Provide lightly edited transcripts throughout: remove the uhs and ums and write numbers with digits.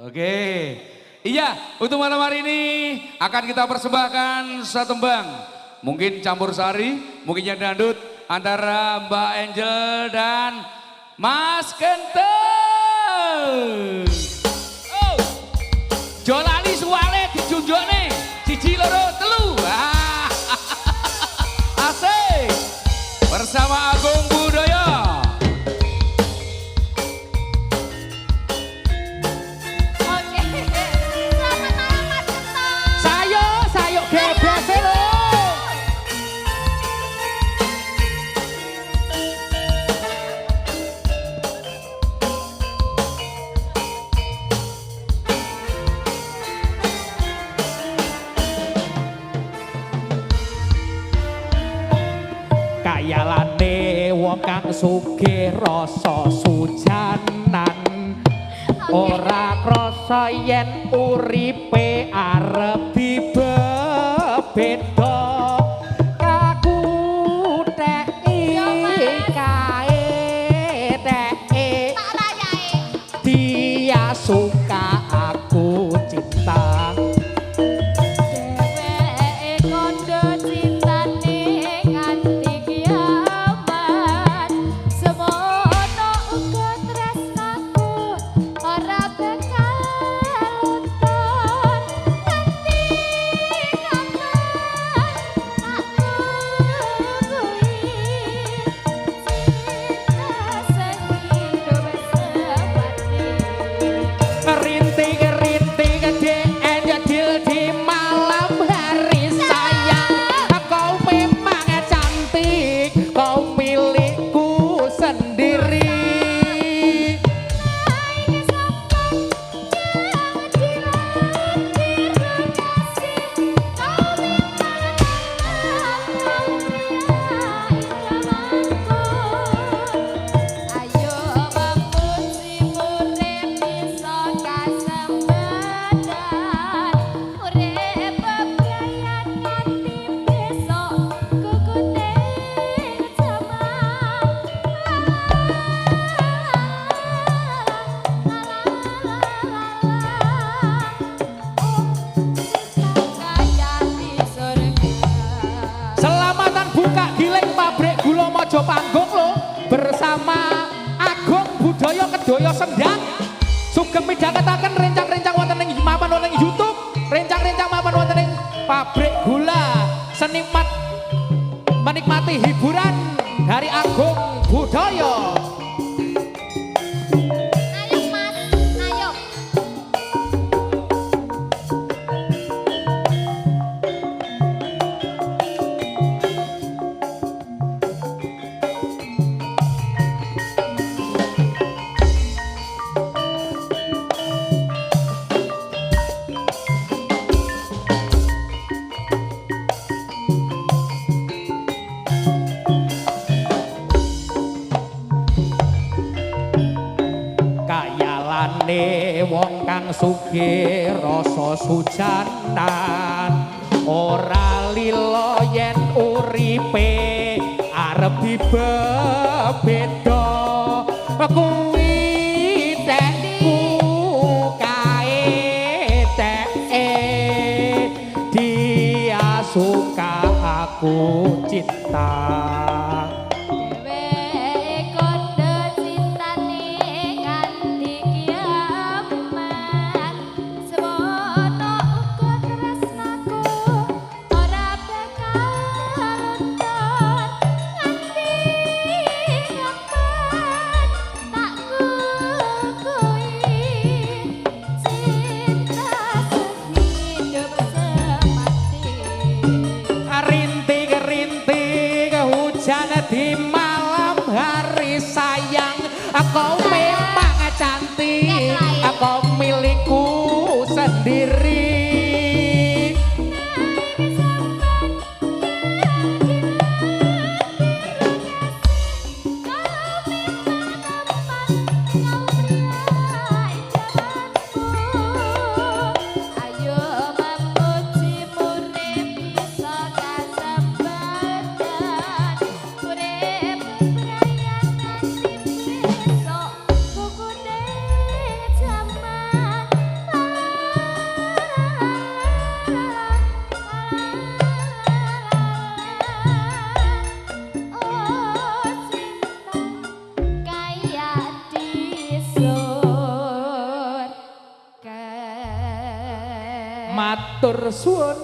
Oke. Iya, untuk malam hari ini akan kita persembahkan satu tembang. Mungkin campur sari, mungkin yang dangdut antara Mbak Angel dan Mas Kenteng. Oh. Jolali suale dijunjuk nih. Siji loro telu. Ah. Asik. Bersama Agung Budaya. Kayalane wong kang sugih rasa sujanan ora krasa yen uripe arep dibebeda kakutheki kae teke dia suka aku cinta panggung lo bersama Agung Budaya Kedoyo Sendang sugeng midhangetaken rencang-rencang wonten ing mapan wonten ing YouTube, rencang-rencang mapan wonten ing pabrik gula senimat menikmati hiburan dari Agung Budaya. Wong kang sugih rasa sujanan ora lila yen uripe arep dibebeda kuwi tekku kae teke dia suka aku cinta. Tak Matur suwun.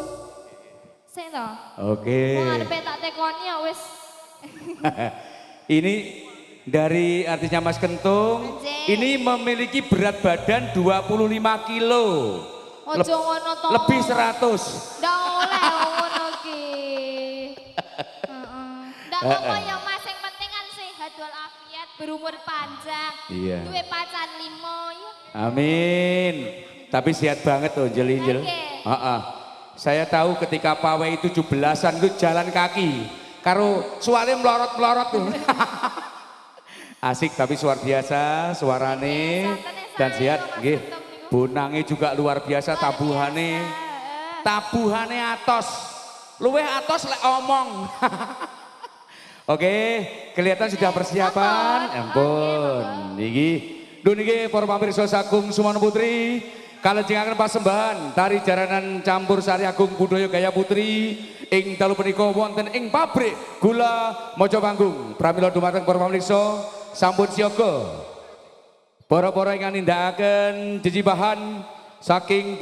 Sing to. Oke. Wong arepe tak tekoni ya wis. Ini dari artisnya Mas Kentung. Anjay. Ini memiliki berat badan 25 kilo. Ojo ngono to. Lebih 100. Ndak oleh ngono ki. Heeh. Ndak apa ya Mas, yang penting kan sehat walafiat, berumur panjang. Iya. Duwe pacar 5 ya. Amin. Tapi sehat banget tuh Jel. Oke. Saya tahu ketika Pawe 17-an itu jalan kaki. Karo suaranya melorot-melorot tuh. Asik tapi luar biasa suarane dan sehat nggih. Bonange juga luar biasa tabuhane. Tabuhane atos. Luweh atos lek omong. Oke, kelihatan sudah persiapan. Ampun. Niki para pamirsa Sagung Sumono Putri. Kalajengaken pasembahan tari jaranan campur sari Agung Budaya Gaya Putri ing dalu punika wonten ing pabrik gula Mojopanggung. Pramila dumateng para pamirsa sampun siaga. Para-para ingkang nindakaken jejibahan saking